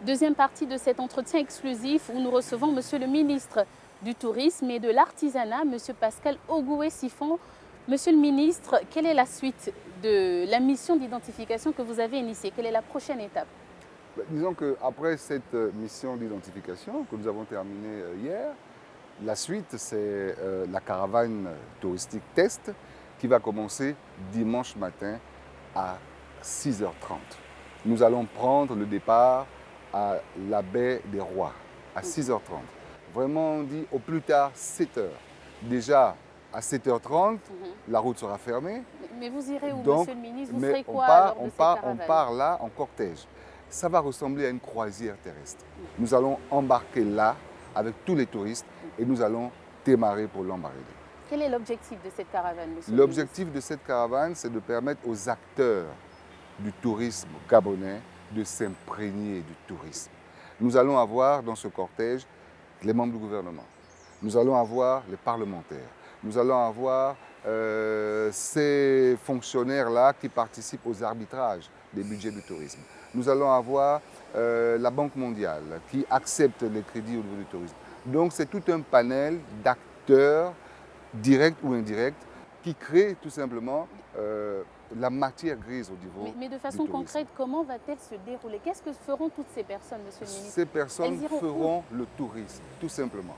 Deuxième partie de cet entretien exclusif où nous recevons Monsieur le ministre du Tourisme et de l'Artisanat, Monsieur Pascal Ogoué-Siffon. Monsieur le ministre, quelle est la suite de la mission d'identification que vous avez initiée? Quelle est la prochaine étape? Disons qu'après cette mission d'identification que nous avons terminée hier, la suite c'est la caravane touristique test qui va commencer dimanche matin à 6h30. Nous allons prendre le départ à la baie des Rois à 6h30. Vraiment on dit au plus tard 7h. Déjà à 7h30, la route sera fermée. Mais vous irez où, Donc, Monsieur le ministre? Vous ferez quoi lors de cette on caravane? part là en cortège. Ça va ressembler à une croisière terrestre. Nous allons embarquer là avec tous les touristes et nous allons démarrer pour Lambaréné. Quel est l'objectif de cette caravane, Monsieur le ministre? L'objectif de cette caravane, c'est de permettre aux acteurs du tourisme gabonais de s'imprégner du tourisme. Nous allons avoir dans ce cortège les membres du gouvernement. Nous allons avoir les parlementaires. Nous allons avoir ces fonctionnaires-là qui participent aux arbitrages des budgets du tourisme. Nous allons avoir la Banque mondiale qui accepte les crédits au niveau du tourisme. Donc c'est tout un panel d'acteurs, directs ou indirects, qui créent tout simplement la matière grise au niveau Mais de façon du tourisme. concrète, comment va-t-elle se dérouler? Qu'est-ce que feront toutes ces personnes, Monsieur le ministre? Ces personnes Elles iront feront le tourisme, tout simplement.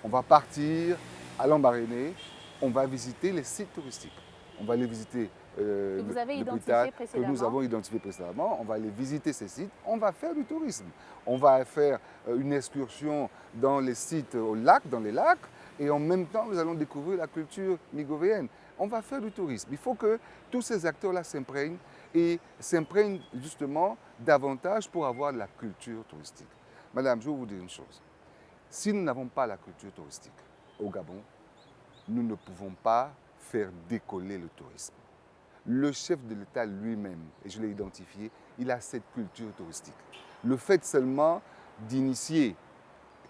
On va partir à Lambaréné, on va visiter les sites touristiques. On va aller visiter Que vous avez identifié l'hôpital que précédemment. nous avons identifié précédemment. On va aller visiter ces sites. On va faire du tourisme. On va faire une excursion dans les sites au lac, dans les lacs. Et en même temps, nous allons découvrir la culture migovéenne. On va faire du tourisme. Il faut que tous ces acteurs-là s'imprègnent et s'imprègnent justement davantage pour avoir de la culture touristique. Madame, je vais vous dire une chose. Si nous n'avons pas la culture touristique au Gabon, nous ne pouvons pas faire décoller le tourisme. Le chef de l'État lui-même, et je l'ai identifié, il a cette culture touristique. Le fait seulement d'initier,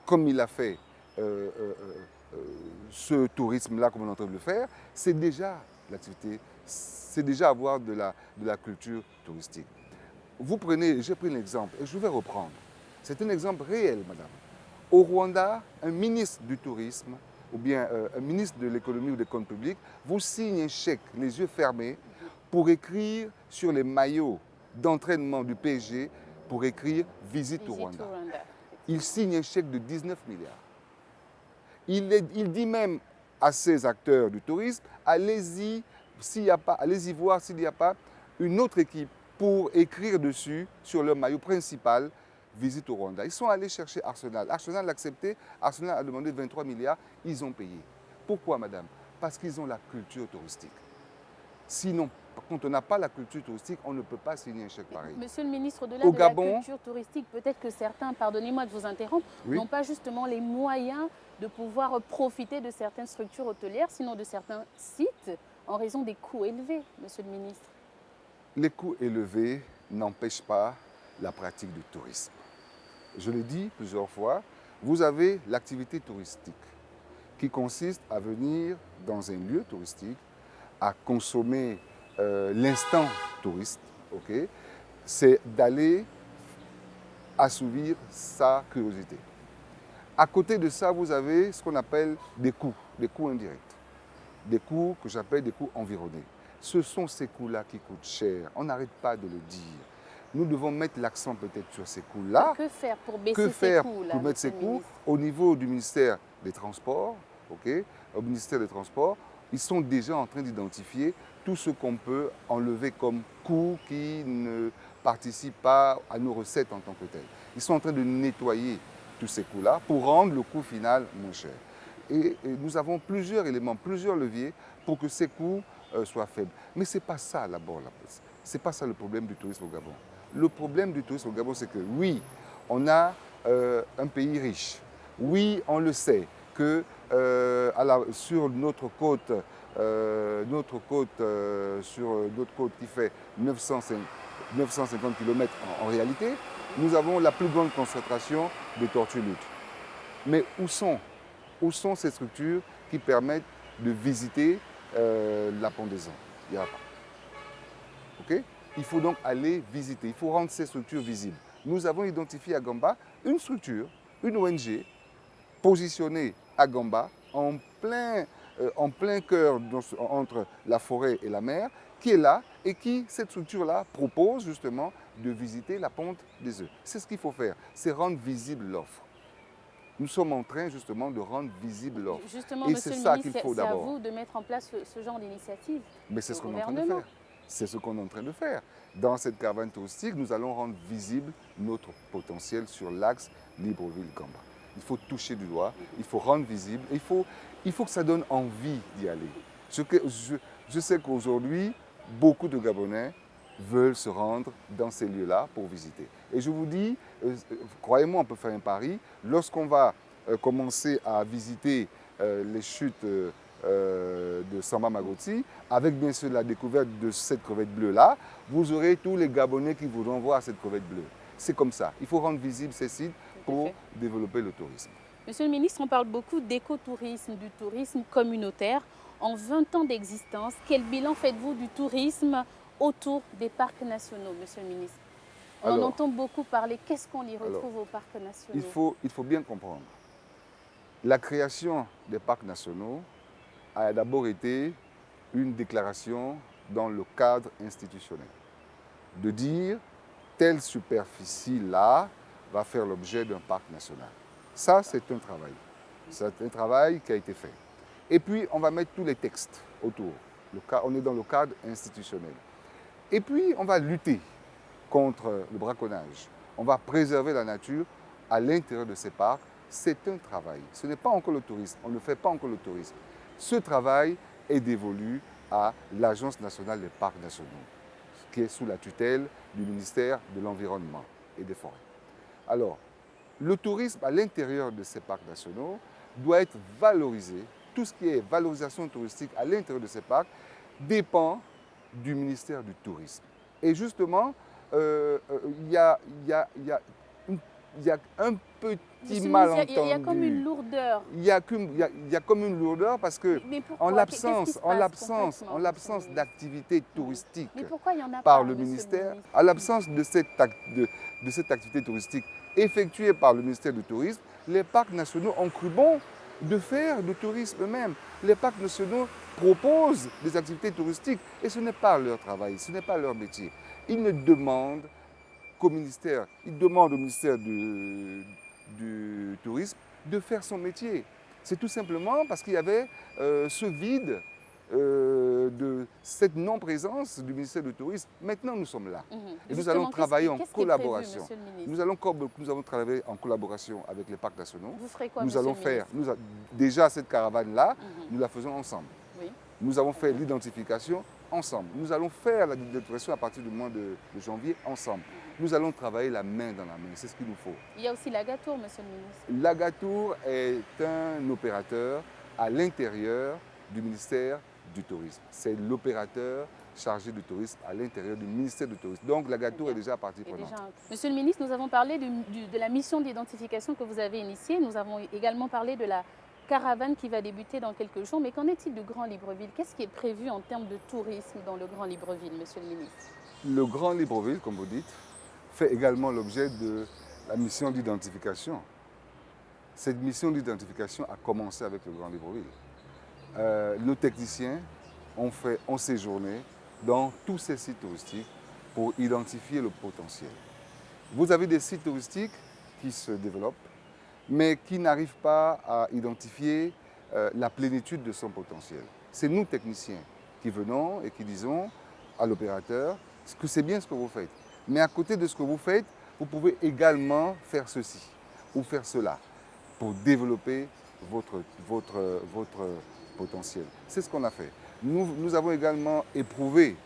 comme il a fait ce tourisme-là, comme on est en train de le faire, c'est déjà l'activité, c'est déjà avoir de la culture touristique. Vous prenez, j'ai pris l'exemple, et je vais reprendre. C'est un exemple réel, madame. Au Rwanda, un ministre du tourisme, ou bien un ministre de l'économie ou des comptes publics, vous signe un chèque, les yeux fermés, pour écrire sur les maillots d'entraînement du PSG, pour écrire « Visite au Rwanda ». Il signe un chèque de 19 milliards. Il dit même à ces acteurs du tourisme, allez-y voir s'il n'y a pas une autre équipe pour écrire dessus, sur leur maillot principal, visite au Rwanda. Ils sont allés chercher Arsenal. Arsenal l'a accepté, Arsenal a demandé 23 milliards, ils ont payé. Pourquoi, madame? Parce qu'ils ont la culture touristique. Sinon, quand on n'a pas la culture touristique, on ne peut pas signer un chèque pareil. Monsieur le ministre, au-delà Au de Gabon, la culture touristique, peut-être que certains, pardonnez-moi de vous interrompre, Oui. n'ont pas justement les moyens de pouvoir profiter de certaines structures hôtelières, sinon de certains sites, en raison des coûts élevés, monsieur le ministre. Les coûts élevés n'empêchent pas la pratique du tourisme. Je l'ai dit plusieurs fois, vous avez l'activité touristique qui consiste à venir dans un lieu touristique, à consommer l'instant touriste, okay? C'est d'aller assouvir sa curiosité. À côté de ça, vous avez ce qu'on appelle des coûts indirects, des coûts que j'appelle des coûts environnés. Ce sont ces coûts-là qui coûtent cher, on n'arrête pas de le dire. Nous devons mettre l'accent peut-être sur ces coûts-là. Que faire pour baisser ces coûts-là, pour mettre ces monsieur le coûts ministre? au niveau du ministère des Transports, okay? Au ministère des Transports, ils sont déjà en train d'identifier tout ce qu'on peut enlever comme coûts qui ne participent pas à nos recettes en tant que telles. Ils sont en train de nettoyer tous ces coûts-là pour rendre le coût final moins cher. Et nous avons plusieurs éléments, plusieurs leviers pour que ces coûts soient faibles. Mais ce n'est pas ça d'abord, ce n'est pas ça le problème du tourisme au Gabon. Le problème du tourisme au Gabon, c'est que oui, on a un pays riche. Oui, on le sait, que sur notre côte, qui fait 950 km en réalité, nous avons la plus grande concentration de tortues luttes. Mais où sont ces structures qui permettent de visiter la pendaison. Il n'y a pas. Okay? Il faut donc aller visiter, il faut rendre ces structures visibles. Nous avons identifié à Gamba une structure, une ONG, positionnée à Gamba, en plein cœur entre la forêt et la mer, qui est là et qui, cette structure-là, propose justement de visiter la ponte des œufs. C'est ce qu'il faut faire, c'est rendre visible l'offre. Nous sommes en train justement de rendre visible l'offre. Justement, et Monsieur c'est le ça ministre, qu'il faut c'est à d'abord. vous de mettre en place ce genre d'initiative. Mais c'est ce au qu'on est en train de gouvernement. faire. C'est ce qu'on est en train de faire. Dans cette caravane touristique, nous allons rendre visible notre potentiel sur l'axe Libreville-Gamba. Il faut toucher du doigt, il faut rendre visible, il faut que ça donne envie d'y aller. Je sais qu'aujourd'hui, beaucoup de Gabonais veulent se rendre dans ces lieux-là pour visiter. Et je vous dis, croyez-moi, on peut faire un pari, lorsqu'on va commencer à visiter les chutes de Samba Magoti, avec bien sûr la découverte de cette crevette bleue-là, vous aurez tous les Gabonais qui voudront voir cette crevette bleue. C'est comme ça. Il faut rendre visibles ces sites pour développer le tourisme. Monsieur le ministre, on parle beaucoup d'écotourisme, du tourisme communautaire. En 20 ans d'existence, quel bilan faites-vous du tourisme autour des parcs nationaux, monsieur le ministre? On en entend beaucoup parler. Qu'est-ce qu'on y retrouve aux parcs nationaux? Il faut bien comprendre. La création des parcs nationaux a d'abord été une déclaration dans le cadre institutionnel. De dire, telle superficie-là va faire l'objet d'un parc national. Ça, c'est un travail. C'est un travail qui a été fait. Et puis, on va mettre tous les textes autour. On est dans le cadre institutionnel. Et puis, on va lutter contre le braconnage. On va préserver la nature à l'intérieur de ces parcs. C'est un travail. Ce n'est pas encore le tourisme. On ne fait pas encore le tourisme. Ce travail est dévolu à l'Agence nationale des parcs nationaux, qui est sous la tutelle du ministère de l'Environnement et des Forêts. Alors, le tourisme à l'intérieur de ces parcs nationaux doit être valorisé. Tout ce qui est valorisation touristique à l'intérieur de ces parcs dépend du ministère du Tourisme. Et justement, il y a un petit malentendu. Il y a comme une lourdeur. Il y a comme une lourdeur parce que en l'absence d'activité touristique par le ministère, à l'absence de cette activité touristique effectuée par le ministère du Tourisme, les parcs nationaux ont cru bon de faire du tourisme eux-mêmes. Les parcs nationaux proposent des activités touristiques et ce n'est pas leur travail, ce n'est pas leur métier. Ils ne demandent qu'au ministère, ils demandent au ministère du Tourisme de faire son métier. C'est tout simplement parce qu'il y avait ce vide de cette non-présence du ministère du Tourisme. Maintenant, nous sommes là. Et nous allons travailler en collaboration. Nous allons travailler en collaboration avec les parcs nationaux. Vous ferez quoi, nous allons faire, déjà cette caravane-là, nous la faisons ensemble. Oui. Nous avons fait l'identification ensemble. Nous allons faire la déclaration à partir du mois de janvier ensemble. Nous allons travailler la main dans la main, c'est ce qu'il nous faut. Il y a aussi l'Agatour, monsieur le ministre. L'Agatour est un opérateur à l'intérieur du ministère du Tourisme. C'est l'opérateur chargé du tourisme à l'intérieur du ministère du Tourisme. Donc l'Agatour est déjà partie prenante. Monsieur le ministre, nous avons parlé de la mission d'identification que vous avez initiée. Nous avons également parlé de la caravane qui va débuter dans quelques jours. Mais qu'en est-il du Grand Libreville? Qu'est-ce qui est prévu en termes de tourisme dans le Grand Libreville, monsieur le ministre? Le Grand Libreville, comme vous dites, fait également l'objet de la mission d'identification. Cette mission d'identification a commencé avec le Grand Libreville. Nos techniciens ont séjourné dans tous ces sites touristiques pour identifier le potentiel. Vous avez des sites touristiques qui se développent, mais qui n'arrivent pas à identifier la plénitude de son potentiel. C'est nous, techniciens, qui venons et qui disons à l'opérateur que c'est bien ce que vous faites. Mais à côté de ce que vous faites, vous pouvez également faire ceci ou faire cela pour développer votre potentiel. C'est ce qu'on a fait. Nous avons également éprouvé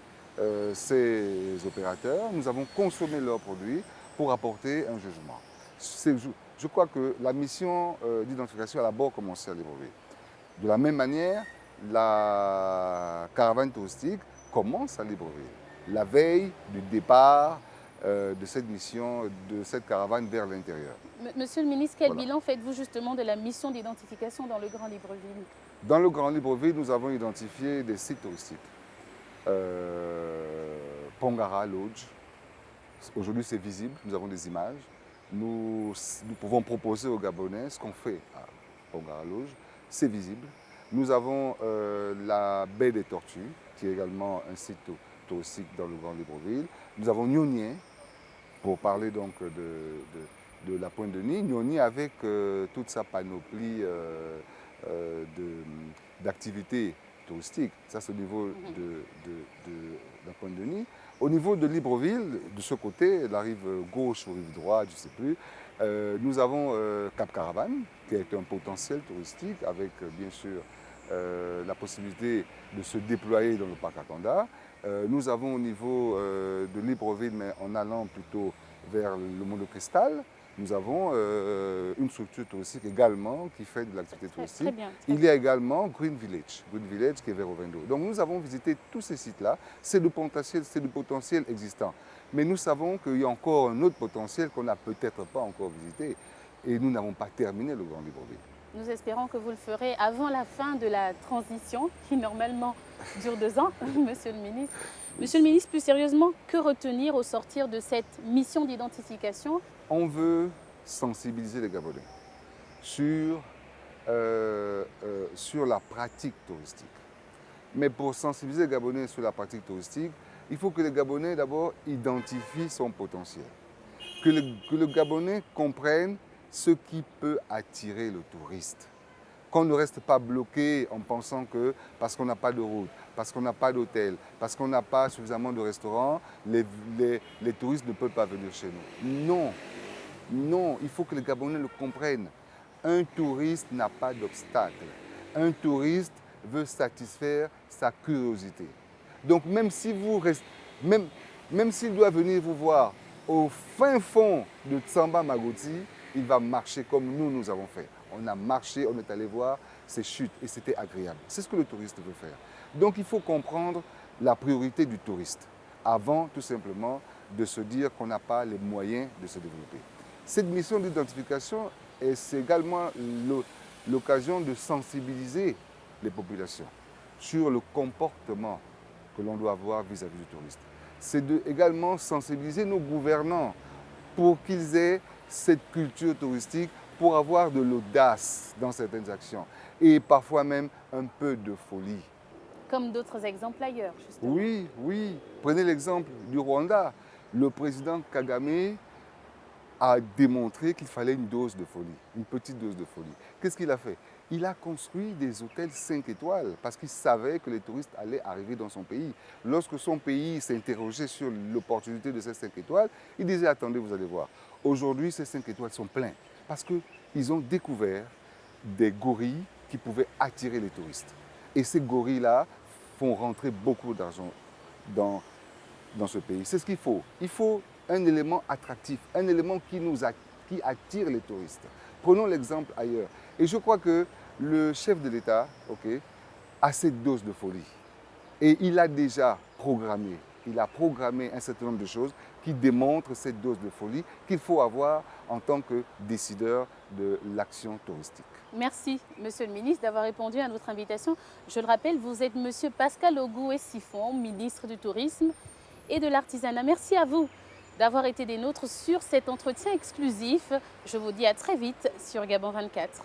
ces opérateurs, nous avons consommé leurs produits pour apporter un jugement. Je crois que la mission d'identification a d'abord commencé à Libreville. De la même manière, la caravane touristique commence à Libreville. La veille du départ de cette mission, de cette caravane vers l'intérieur. Monsieur le ministre, quel bilan faites-vous justement de la mission d'identification dans le Grand Libreville? Dans le Grand Libreville, nous avons identifié des sites touristiques. Pongara Lodge, aujourd'hui c'est visible, nous avons des images. Nous pouvons proposer aux Gabonais ce qu'on fait à Pongara Lodge, c'est visible. Nous avons la baie des Tortues, qui est également un site touristique dans le Grand Libreville. Nous avons Nyonye, pour parler donc de la Pointe-de-Nez. Nyonye avec toute sa panoplie d'activités touristiques. Ça, c'est au niveau de la Pointe-de-Nez. Au niveau de Libreville, de ce côté, la rive gauche ou rive droite, je ne sais plus, nous avons Cap Caravane, qui est un potentiel touristique avec, bien sûr, la possibilité de se déployer dans le parc Akanda. Nous avons au niveau de Libreville, mais en allant plutôt vers le Mont de Cristal, nous avons une structure touristique également qui fait de l'activité touristique. Très bien. Il y a également Green Village qui est vers Ovendo. Donc nous avons visité tous ces sites-là. C'est du potentiel existant. Mais nous savons qu'il y a encore un autre potentiel qu'on n'a peut-être pas encore visité. Et nous n'avons pas terminé le Grand Libreville. Nous espérons que vous le ferez avant la fin de la transition, qui normalement dure 2 ans, Monsieur le ministre. Monsieur le ministre, plus sérieusement, que retenir au sortir de cette mission d'identification? On veut sensibiliser les Gabonais sur la pratique touristique. Mais pour sensibiliser les Gabonais sur la pratique touristique, il faut que les Gabonais d'abord identifient son potentiel. Que le Gabonais comprenne ce qui peut attirer le touriste. Qu'on ne reste pas bloqué en pensant que parce qu'on n'a pas de route, parce qu'on n'a pas d'hôtel, parce qu'on n'a pas suffisamment de restaurants, les touristes ne peuvent pas venir chez nous. Non, non, il faut que les Gabonais le comprennent. Un touriste n'a pas d'obstacle. Un touriste veut satisfaire sa curiosité. Donc même si même s'il doit venir vous voir au fin fond de Tsamba Magoti, il va marcher comme nous avons fait. On a marché, on est allé voir ces chutes et c'était agréable. C'est ce que le touriste veut faire. Donc il faut comprendre la priorité du touriste avant tout simplement de se dire qu'on n'a pas les moyens de se développer. Cette mission d'identification, c'est également l'occasion de sensibiliser les populations sur le comportement que l'on doit avoir vis-à-vis du touriste. C'est également sensibiliser nos gouvernants pour qu'ils aient cette culture touristique, pour avoir de l'audace dans certaines actions et parfois même un peu de folie. Comme d'autres exemples ailleurs, justement. Oui, oui. Prenez l'exemple du Rwanda. Le président Kagame a démontré qu'il fallait une dose de folie, une petite dose de folie. Qu'est-ce qu'il a fait? Il a construit des hôtels 5 étoiles parce qu'il savait que les touristes allaient arriver dans son pays. Lorsque son pays s'interrogeait sur l'opportunité de ces 5 étoiles, il disait « Attendez, vous allez voir ». Aujourd'hui, ces 5 étoiles sont pleins parce qu'ils ont découvert des gorilles qui pouvaient attirer les touristes. Et ces gorilles-là font rentrer beaucoup d'argent dans ce pays. C'est ce qu'il faut. Il faut un élément attractif, un élément qui attire les touristes. Prenons l'exemple ailleurs. Et je crois que le chef de l'État a cette dose de folie. Et il a déjà programmé. Il a programmé un certain nombre de choses qui démontrent cette dose de folie qu'il faut avoir en tant que décideur de l'action touristique. Merci, Monsieur le ministre, d'avoir répondu à notre invitation. Je le rappelle, vous êtes Monsieur Pascal Ogoué-Siffon, ministre du Tourisme et de l'Artisanat. Merci à vous d'avoir été des nôtres sur cet entretien exclusif. Je vous dis à très vite sur Gabon 24.